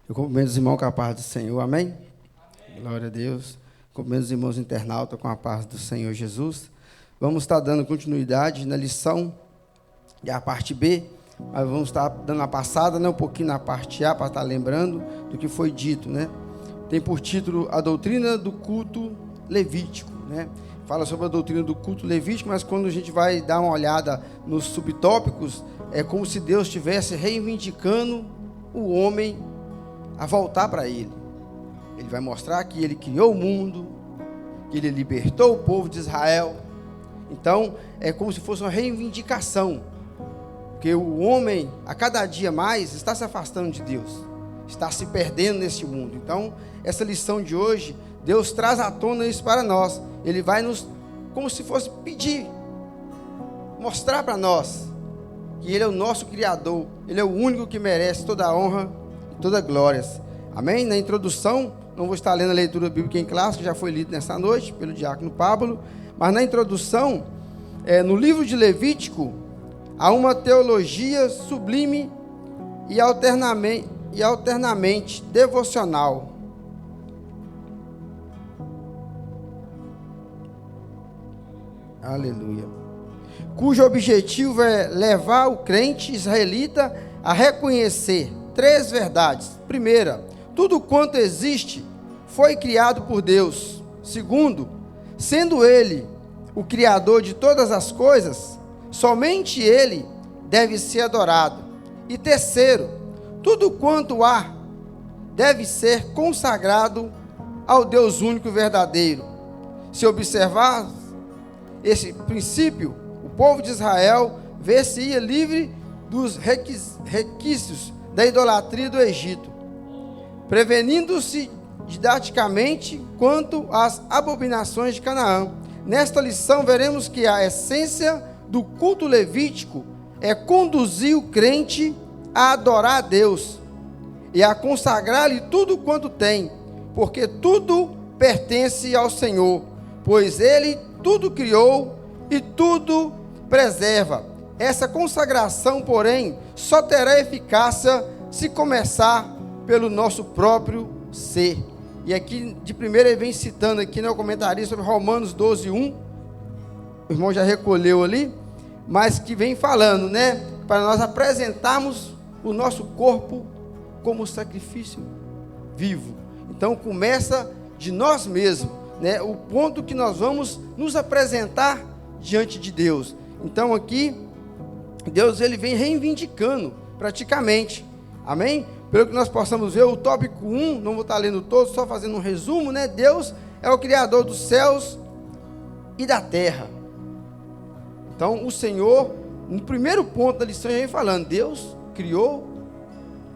Eu cumprimento os irmãos com a paz do Senhor, amém? Glória a Deus. Cumprimento os irmãos internautas com a paz do Senhor Jesus. Vamos estar dando continuidade na lição, e a parte B, mas vamos estar dando a passada, né, um pouquinho na parte A, para estar lembrando do que foi dito, né? Tem por título a doutrina do culto levítico, né? Fala sobre a doutrina do culto levítico, mas quando a gente vai dar uma olhada nos subtópicos, é como se Deus estivesse reivindicando o homem a voltar para Ele. Ele vai mostrar que Ele criou o mundo, que Ele libertou o povo de Israel. Então, é como se fosse uma reivindicação, porque o homem, a cada dia mais, está se afastando de Deus, está se perdendo nesse mundo. Então, essa lição de hoje, Deus traz à tona isso para nós. Ele vai nos, como se fosse pedir, mostrar para nós que Ele é o nosso Criador, Ele é o único que merece toda a honra e toda a glória. Amém? Na introdução, não vou estar lendo a leitura bíblica em classe, que já foi lida nessa noite pelo diácono Pablo, mas na introdução, no livro de Levítico, há uma teologia sublime e alternamente devocional. Aleluia. Cujo objetivo é levar o crente israelita a reconhecer três verdades. Primeira, tudo quanto existe foi criado por Deus. Segundo, sendo Ele o Criador de todas as coisas, somente Ele deve ser adorado. E terceiro, tudo quanto há deve ser consagrado ao Deus único e verdadeiro. Se observar esse princípio, o povo de Israel vê-se livre dos requisitos da idolatria do Egito, prevenindo-se didaticamente quanto às abominações de Canaã. Nesta lição veremos que a essência do culto levítico é conduzir o crente a adorar a Deus e a consagrar-lhe tudo quanto tem, porque tudo pertence ao Senhor, pois Ele tudo criou e tudo preserva. Essa consagração, porém, só terá eficácia se começar pelo nosso próprio ser. E aqui, de primeira, ele vem citando aqui, né, o comentarista sobre Romanos 12:1. O irmão já recolheu ali, mas que vem falando, né, para nós apresentarmos o nosso corpo como sacrifício vivo. Então, começa de nós mesmos, né, o ponto que nós vamos nos apresentar diante de Deus. Então, aqui, Deus ele vem reivindicando praticamente, amém? Pelo que nós possamos ver, o tópico 1, não vou estar lendo todo, só fazendo um resumo, né? Deus é o Criador dos céus e da terra. Então, o Senhor, no primeiro ponto da lição, ele vem falando, Deus criou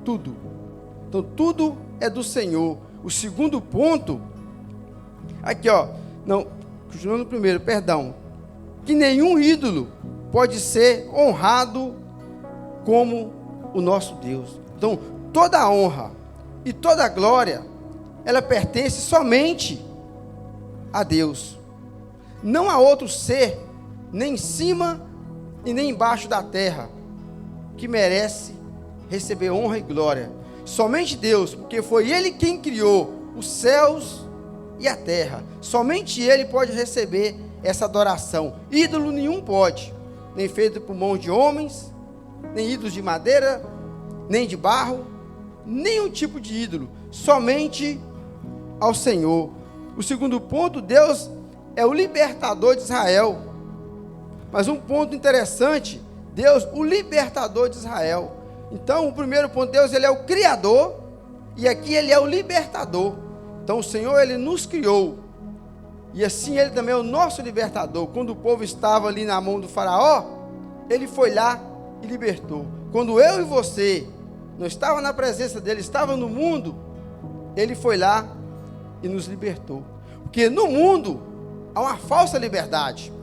tudo. Então, tudo é do Senhor. O segundo ponto, aqui ó, não, continuando no primeiro, perdão, que nenhum ídolo pode ser honrado como o nosso Deus. Então, toda a honra e toda a glória, ela pertence somente a Deus. Não há outro ser, nem em cima e nem embaixo da terra, que merece receber honra e glória. Somente Deus, porque foi Ele quem criou os céus e a terra. Somente Ele pode receber essa adoração. Ídolo nenhum pode, nem feito por mãos de homens, nem ídolos de madeira, nem de barro, nenhum tipo de ídolo, somente ao Senhor. O segundo ponto, Deus é o libertador de Israel. Mas um ponto interessante, Deus, o libertador de Israel. Então, o primeiro ponto, Deus, ele é o Criador, e aqui ele é o libertador. Então, o Senhor, ele nos criou, e assim ele também é o nosso libertador. Quando o povo estava ali na mão do faraó, ele foi lá e libertou. Quando eu e você não estava na presença dele, estava no mundo, ele foi lá e nos libertou. Porque no mundo há uma falsa liberdade.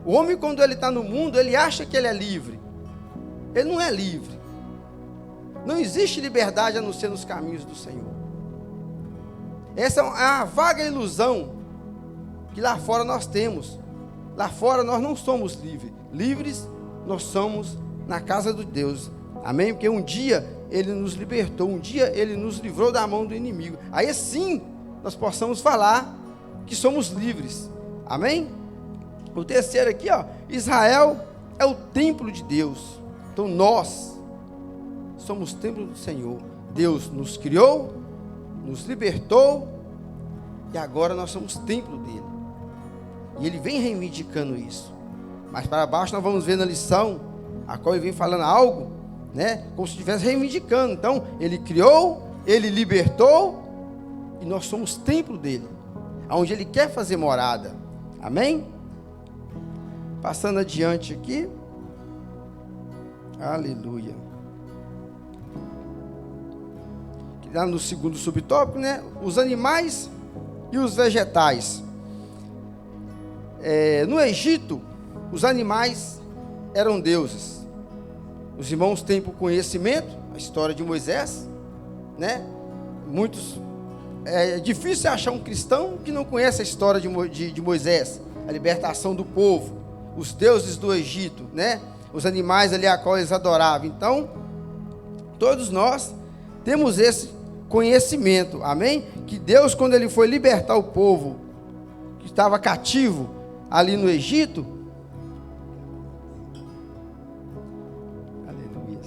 O homem, quando ele está no mundo, ele acha que ele é livre. Ele não é livre. Não existe liberdade a não ser nos caminhos do Senhor. Essa é uma vaga ilusão que lá fora nós temos. Lá fora nós não somos livres. Livres nós somos na casa de Deus. Amém? Porque um dia Ele nos libertou, um dia Ele nos livrou da mão do inimigo. Aí sim, nós possamos falar que somos livres. Amém? O terceiro aqui, ó, Israel é o templo de Deus. Então nós somos templo do Senhor. Deus nos criou, nos libertou, e agora nós somos templo dele. E ele vem reivindicando isso. Mas para baixo nós vamos ver na lição, a qual ele vem falando algo, né, como se estivesse reivindicando. Então, ele criou, ele libertou, e nós somos templo dele, onde ele quer fazer morada. Amém? Passando adiante aqui. Aleluia. Lá no segundo subtópico, né? Os animais e os vegetais. No Egito, os animais eram deuses. Os irmãos têm por conhecimento a história de Moisés, né? Muitos, é difícil achar um cristão que não conhece a história de Moisés, a libertação do povo, os deuses do Egito, né? Os animais ali a qual eles adoravam. Então, todos nós temos esse conhecimento, amém? Que Deus, quando ele foi libertar o povo que estava cativo ali no Egito, aleluia.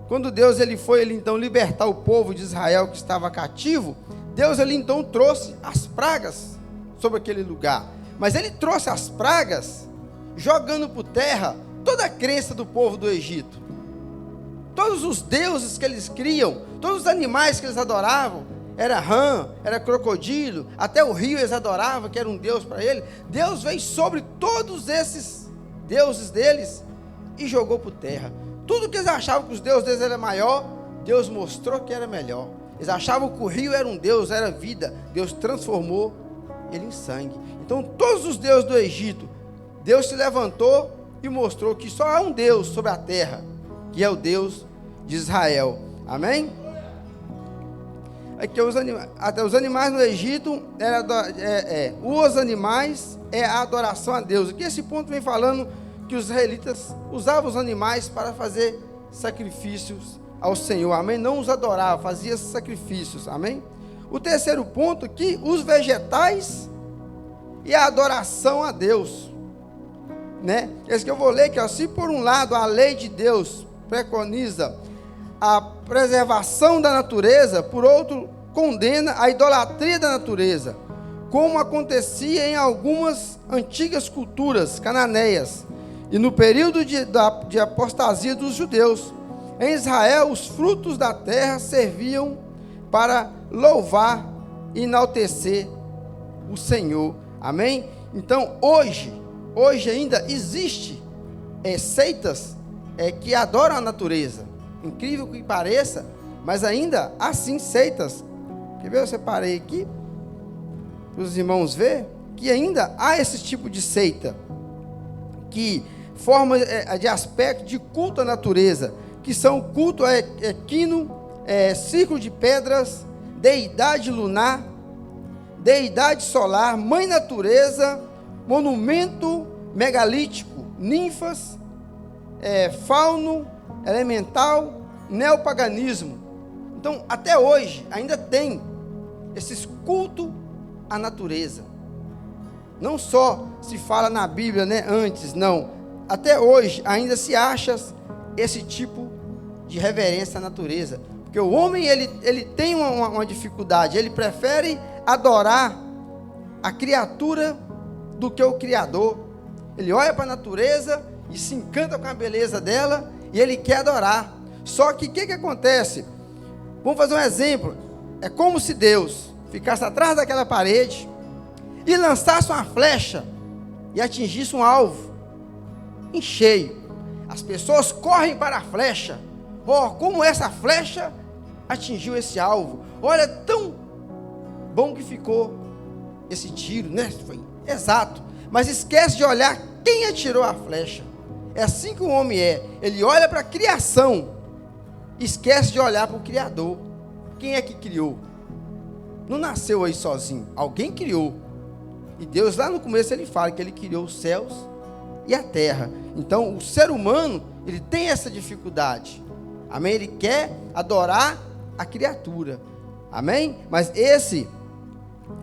Quando Deus ele então libertar o povo de Israel que estava cativo, Deus ele então trouxe as pragas sobre aquele lugar. Mas ele trouxe as pragas jogando por terra toda a crença do povo do Egito. Todos os deuses que eles criam, todos os animais que eles adoravam, era rã, era crocodilo, até o rio eles adoravam, que era um deus para ele. Deus veio sobre todos esses deuses deles e jogou por terra. Tudo que eles achavam que os deuses deles era maior, Deus mostrou que era melhor. Eles achavam que o rio era um deus, era vida. Deus transformou ele em sangue. Então todos os deuses do Egito, Deus se levantou e mostrou que só há um Deus sobre a terra, que é o Deus de Israel. Amém? Aqui até os animais no Egito, os animais é a adoração a Deus. Aqui esse ponto vem falando que os israelitas usavam os animais para fazer sacrifícios ao Senhor. Amém? Não os adoravam, faziam sacrifícios. Amém? O terceiro ponto aqui, os vegetais e a adoração a Deus. Né? Esse que eu vou ler, que ó, se por um lado a lei de Deus preconiza a preservação da natureza, por outro condena a idolatria da natureza, como acontecia em algumas antigas culturas cananeias e no período de apostasia dos judeus. Em Israel, os frutos da terra serviam para louvar e enaltecer o Senhor. Amém? Então, hoje ainda existe seitas que adoram a natureza. Incrível que pareça, mas ainda assim seitas. Quer ver? Eu separei aqui para os irmãos verem que ainda há esse tipo de seita, que forma de aspecto de culto à natureza, que são culto a equino, círculo de pedras, deidade lunar, deidade solar, mãe natureza, monumento megalítico, ninfas, fauno, elemental, neopaganismo. Então, até hoje, ainda tem esses cultos à natureza. Não só se fala na Bíblia, né, antes, não. Até hoje, ainda se acha esse tipo de reverência à natureza. Porque o homem, ele tem uma dificuldade. Ele prefere adorar a criatura do que o Criador. Ele olha para a natureza e se encanta com a beleza dela, e ele quer adorar. Só que o que acontece? Vamos fazer um exemplo. É como se Deus ficasse atrás daquela parede e lançasse uma flecha e atingisse um alvo em cheio. As pessoas correm para a flecha. Como essa flecha atingiu esse alvo. Olha, tão bom que ficou esse tiro, né? Foi exato. Mas esquece de olhar quem atirou a flecha. É assim que o homem é. Ele olha para a criação, esquece de olhar para o Criador. Quem é que criou? Não nasceu aí sozinho. Alguém criou. E Deus lá no começo ele fala que ele criou os céus e a terra. Então o ser humano, ele tem essa dificuldade. Amém? Ele quer adorar a criatura. Amém? Mas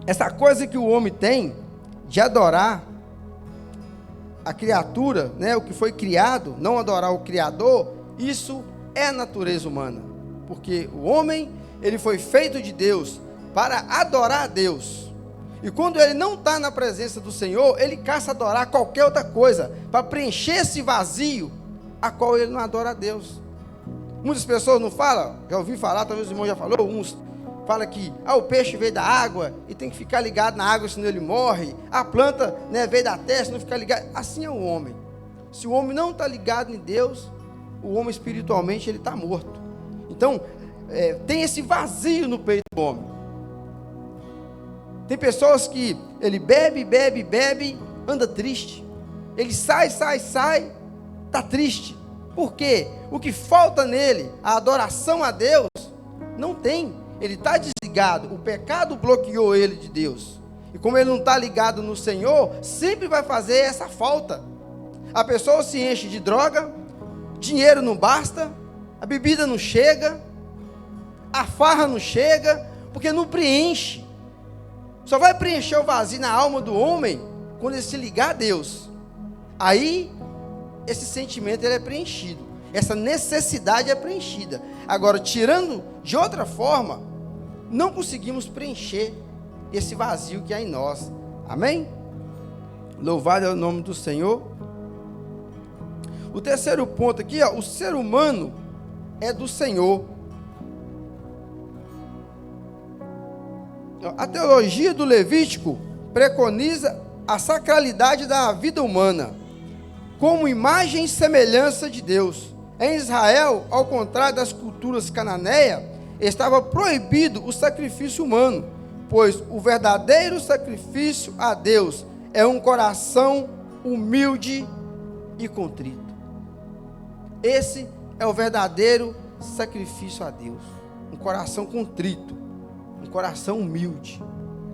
essa coisa que o homem tem de adorar a criatura, né, o que foi criado, não adorar o Criador, isso é a natureza humana. Porque o homem, ele foi feito de Deus para adorar a Deus. E quando ele não está na presença do Senhor, ele caça adorar qualquer outra coisa, para preencher esse vazio, a qual ele não adora a Deus. Muitas pessoas não falam, já ouvi falar, talvez o irmão já falou, uns fala que o peixe veio da água e tem que ficar ligado na água, senão ele morre. A planta, né, veio da terra, senão fica ligado. Assim é o homem. Se o homem não está ligado em Deus, o homem espiritualmente ele está morto. Então, tem esse vazio no peito do homem. Tem pessoas que ele bebe, anda triste. Ele sai, está triste. Por quê? O que falta nele, a adoração a Deus, não tem. Ele está desligado, o pecado bloqueou ele de Deus. E como ele não está ligado no Senhor, sempre vai fazer essa falta. A pessoa se enche de droga, dinheiro não basta, a bebida não chega, a farra não chega, porque não preenche. Só vai preencher o vazio na alma do homem quando ele se ligar a Deus. Aí, esse sentimento ele é preenchido. Essa necessidade é preenchida. Agora, tirando de outra forma, não conseguimos preencher esse vazio que há em nós. Amém? Louvado é o nome do Senhor. O terceiro ponto aqui, o ser humano é do Senhor. A teologia do Levítico preconiza a sacralidade da vida humana como imagem e semelhança de Deus. Em Israel, ao contrário das culturas cananeias, estava proibido o sacrifício humano, pois o verdadeiro sacrifício a Deus é um coração humilde e contrito. Esse é o verdadeiro sacrifício a Deus, um coração contrito, um coração humilde.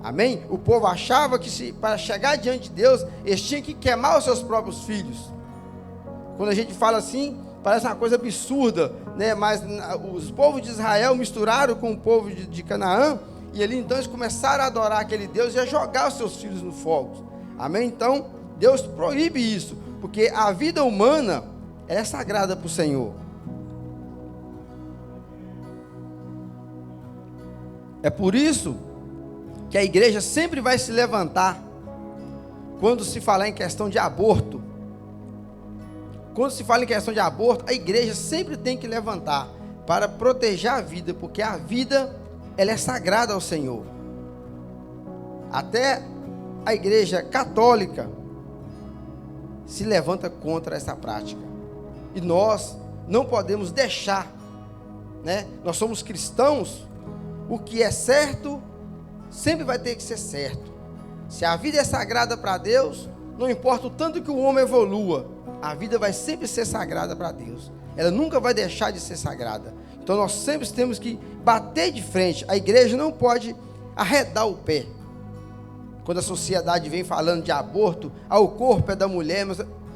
Amém? O povo achava que para chegar diante de Deus, eles tinham que queimar os seus próprios filhos. Quando a gente fala assim, parece uma coisa absurda, né? Mas os povos de Israel misturaram com o povo de Canaã, e ali então eles começaram a adorar aquele Deus e a jogar os seus filhos no fogo. Amém? Então, Deus proíbe isso, porque a vida humana é sagrada para o Senhor. É por isso que a igreja sempre vai se levantar quando se falar em questão de aborto. Quando se fala em questão de aborto, a igreja sempre tem que levantar para proteger a vida, porque a vida, ela é sagrada ao Senhor. Até a igreja católica se levanta contra essa prática. E nós não podemos deixar, né? Nós somos cristãos, o que é certo sempre vai ter que ser certo. Se a vida é sagrada para Deus, não importa o tanto que o homem evolua, a vida vai sempre ser sagrada para Deus. Ela nunca vai deixar de ser sagrada. Então nós sempre temos que bater de frente. A igreja não pode arredar o pé. Quando a sociedade vem falando de aborto, o corpo é da mulher,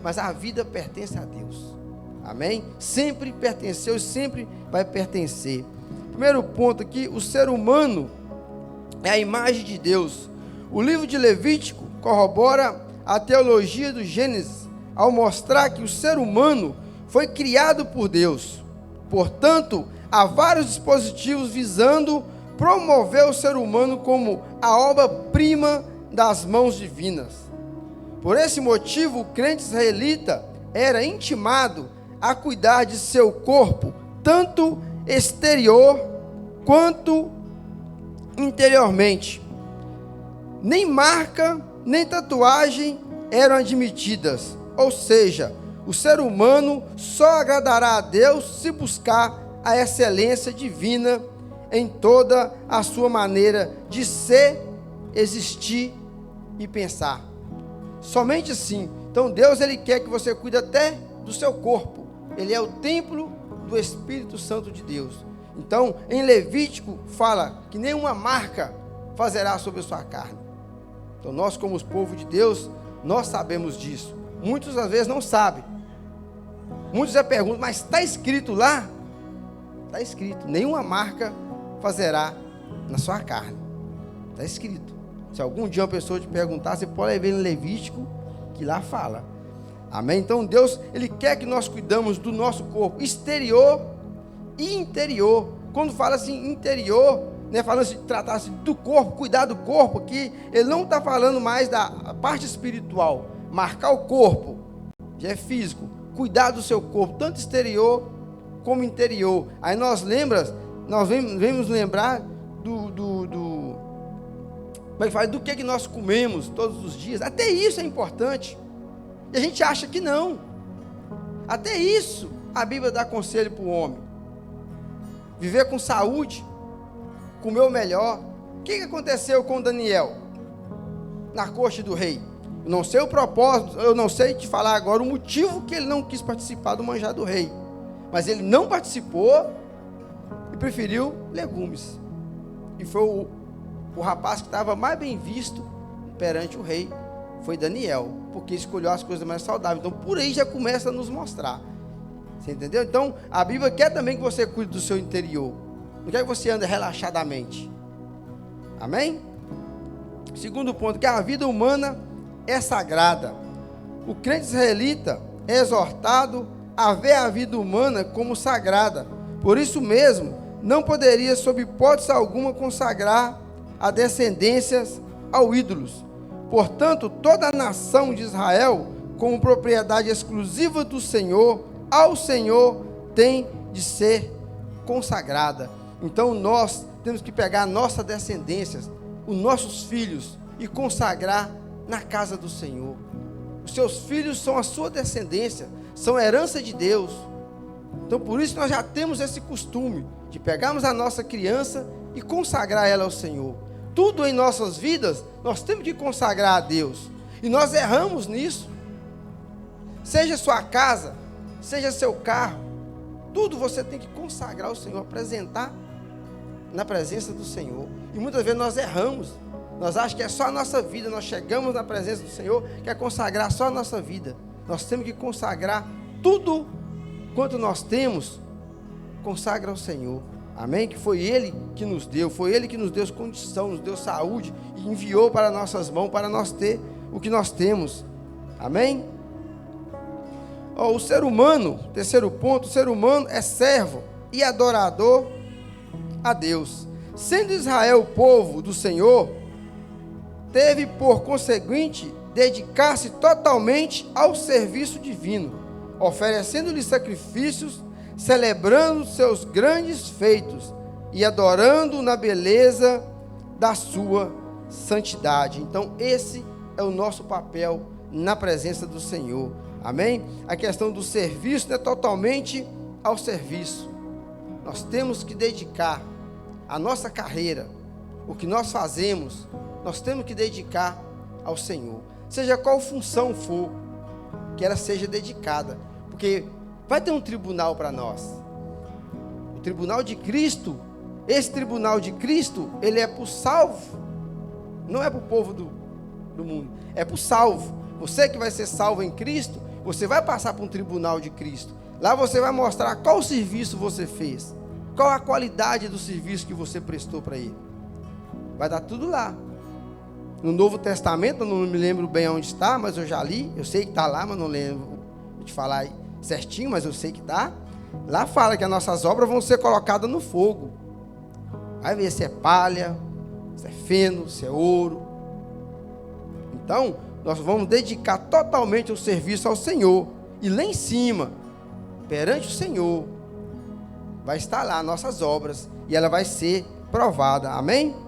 mas a vida pertence a Deus. Amém? Sempre pertenceu e sempre vai pertencer. Primeiro ponto aqui, o ser humano é a imagem de Deus. O livro de Levítico corrobora a teologia do Gênesis, ao mostrar que o ser humano foi criado por Deus. Portanto, há vários dispositivos visando promover o ser humano como a obra-prima das mãos divinas. Por esse motivo, o crente israelita era intimado a cuidar de seu corpo, tanto exterior quanto interiormente. Nem marca, nem tatuagem eram admitidas. Ou seja, o ser humano só agradará a Deus se buscar a excelência divina em toda a sua maneira de ser, existir e pensar. Somente assim. Então Deus, Ele quer que você cuide até do seu corpo. Ele é o templo do Espírito Santo de Deus. Então, em Levítico fala que nenhuma marca fazerá sobre a sua carne. Então nós, como os povo de Deus, nós sabemos disso. Muitos às vezes não sabem. Muitos já perguntam, mas está escrito lá? Está escrito, nenhuma marca fazerá na sua carne. Está escrito. Se algum dia uma pessoa te perguntar, você pode ver no Levítico, que lá fala. Amém? Então Deus, Ele quer que nós cuidamos do nosso corpo, exterior e interior. Quando fala assim, interior, né, falando assim, tratar-se do corpo, cuidar do corpo, que Ele não está falando mais da parte espiritual. Marcar o corpo, já é físico. Cuidar do seu corpo, tanto exterior como interior. Aí nós vemos lembrar como é que fala? Do que nós comemos todos os dias. Até isso é importante. E a gente acha que não. Até isso a Bíblia dá conselho para o homem. Viver com saúde, comer o melhor. O que aconteceu com Daniel na corte do rei? Eu não sei o propósito, eu não sei te falar agora o motivo que ele não quis participar do manjar do rei. Mas ele não participou e preferiu legumes. E foi o rapaz que estava mais bem visto perante o rei, foi Daniel, porque escolheu as coisas mais saudáveis. Então por aí já começa a nos mostrar. Você entendeu? Então a Bíblia quer também que você cuide do seu interior. Não quer que você ande relaxadamente. Amém? Segundo ponto, que a vida humana é sagrada. O crente israelita é exortado a ver a vida humana como sagrada. Por isso mesmo, não poderia, sob hipótese alguma, consagrar a descendências ao ídolos. Portanto, toda a nação de Israel, como propriedade exclusiva do Senhor, ao Senhor tem de ser consagrada. Então nós temos que pegar a nossa descendência, os nossos filhos, e consagrar na casa do Senhor. Os seus filhos são a sua descendência, são herança de Deus. Então por isso nós já temos esse costume de pegarmos a nossa criança e consagrar ela ao Senhor. Tudo em nossas vidas nós temos que consagrar a Deus, e nós erramos nisso. Seja sua casa, seja seu carro, tudo você tem que consagrar ao Senhor, apresentar na presença do Senhor. E muitas vezes nós erramos. Nós achamos que é só a nossa vida. Nós chegamos na presença do Senhor, quer consagrar só a nossa vida. Nós temos que consagrar tudo quanto nós temos, consagra ao Senhor. Amém? Que foi Ele que nos deu, foi Ele que nos deu condição, nos deu saúde e enviou para nossas mãos, para nós ter o que nós temos. Amém? O ser humano, terceiro ponto, o ser humano é servo e adorador a Deus. Sendo Israel o povo do Senhor, teve por conseguinte dedicar-se totalmente ao serviço divino, oferecendo-lhe sacrifícios, celebrando seus grandes feitos e adorando na beleza da sua santidade. Então esse é o nosso papel na presença do Senhor. Amém? A questão do serviço é totalmente ao serviço. Nós temos que dedicar a nossa carreira, o que nós fazemos, nós temos que dedicar ao Senhor. Seja qual função for, que ela seja dedicada. Porque vai ter um tribunal para nós. O tribunal de Cristo, esse tribunal de Cristo, ele é para o salvo. Não é para o povo do mundo. É para o salvo. Você que vai ser salvo em Cristo, você vai passar por um tribunal de Cristo. Lá você vai mostrar qual serviço você fez. Qual a qualidade do serviço que você prestou para Ele. Vai dar tudo lá. No Novo Testamento, eu não me lembro bem onde está, mas eu já li. Eu sei que está lá, mas não lembro de falar certinho, mas eu sei que está. Lá fala que as nossas obras vão ser colocadas no fogo. Vai ver se é palha, se é feno, se é ouro. Então, nós vamos dedicar totalmente o serviço ao Senhor. E lá em cima, perante o Senhor, vai estar lá nossas obras. E ela vai ser provada. Amém?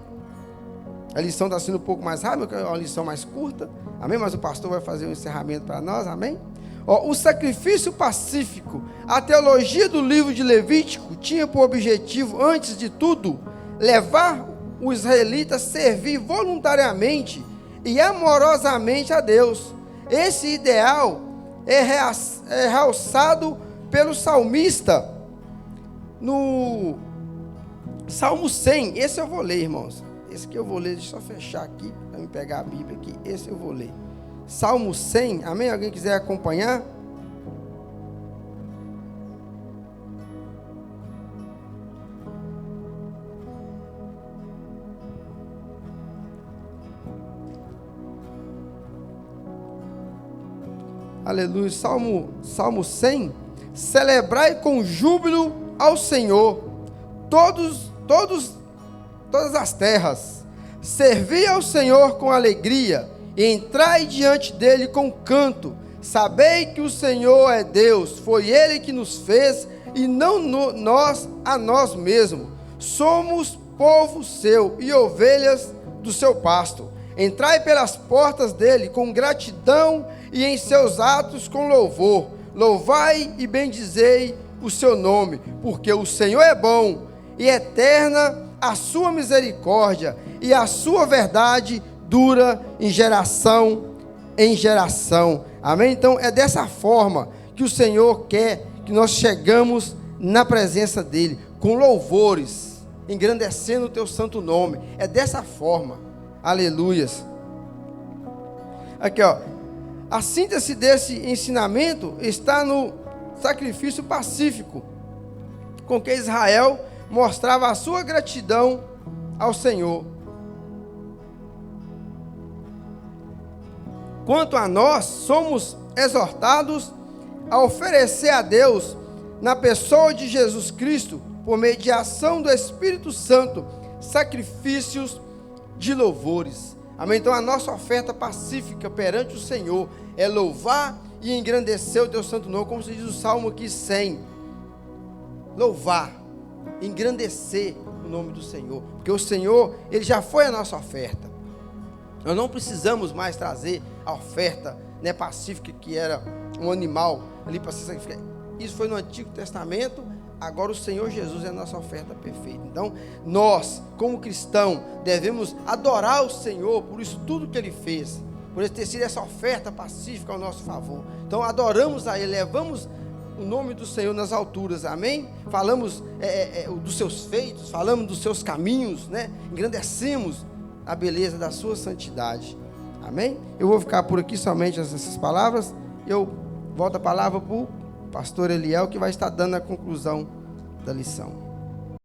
A lição está sendo um pouco mais rápida, é uma lição mais curta. Amém? Mas o pastor vai fazer um encerramento para nós. Amém? O sacrifício pacífico. A teologia do livro de Levítico tinha por objetivo, antes de tudo, levar o israelita a servir voluntariamente e amorosamente a Deus. Esse ideal é realçado pelo salmista no Salmo 100. Esse eu vou ler, irmãos. Esse que eu vou ler, deixa eu só fechar aqui para me pegar a Bíblia aqui. Esse eu vou ler. Salmo 100, amém? Alguém quiser acompanhar? Aleluia. Salmo 100. Celebrai com júbilo ao Senhor todas as terras. Servi ao Senhor com alegria, e entrai diante dele com canto. Sabei que o Senhor é Deus, foi Ele que nos fez, e não nós a nós mesmos. Somos povo seu e ovelhas do seu pasto. Entrai pelas portas dele com gratidão, e em seus atos com louvor. Louvai e bendizei o seu nome, porque o Senhor é bom, e eterna a sua misericórdia, e a sua verdade dura em geração em geração. Amém? Então é dessa forma que o Senhor quer que nós chegamos na presença dele, com louvores, engrandecendo o teu santo nome. É dessa forma. Aleluias. Aqui, ó. A síntese desse ensinamento está no sacrifício pacífico, com que Israel mostrava a sua gratidão ao Senhor. Quanto a nós, somos exortados a oferecer a Deus, na pessoa de Jesus Cristo, por mediação do Espírito Santo, sacrifícios de louvores. Amém? Então a nossa oferta pacífica perante o Senhor é louvar e engrandecer o teu santo nome, como se diz o Salmo aqui 100. Louvar, engrandecer o nome do Senhor, porque o Senhor, Ele já foi a nossa oferta. Nós não precisamos mais trazer a oferta, né, pacífica, que era um animal ali para ser sacrificado. Isso foi no Antigo Testamento. Agora o Senhor Jesus é a nossa oferta perfeita. Então nós, como cristãos, devemos adorar o Senhor por isso tudo que Ele fez, por Ele ter sido essa oferta pacífica ao nosso favor. Então adoramos a Ele, levamos o nome do Senhor nas alturas, amém? Falamos dos seus feitos, falamos dos seus caminhos, né? Engrandecemos a beleza da sua santidade, amém? Eu vou ficar por aqui somente essas palavras. Eu volto a palavra para o pastor Eliel, que vai estar dando a conclusão da lição.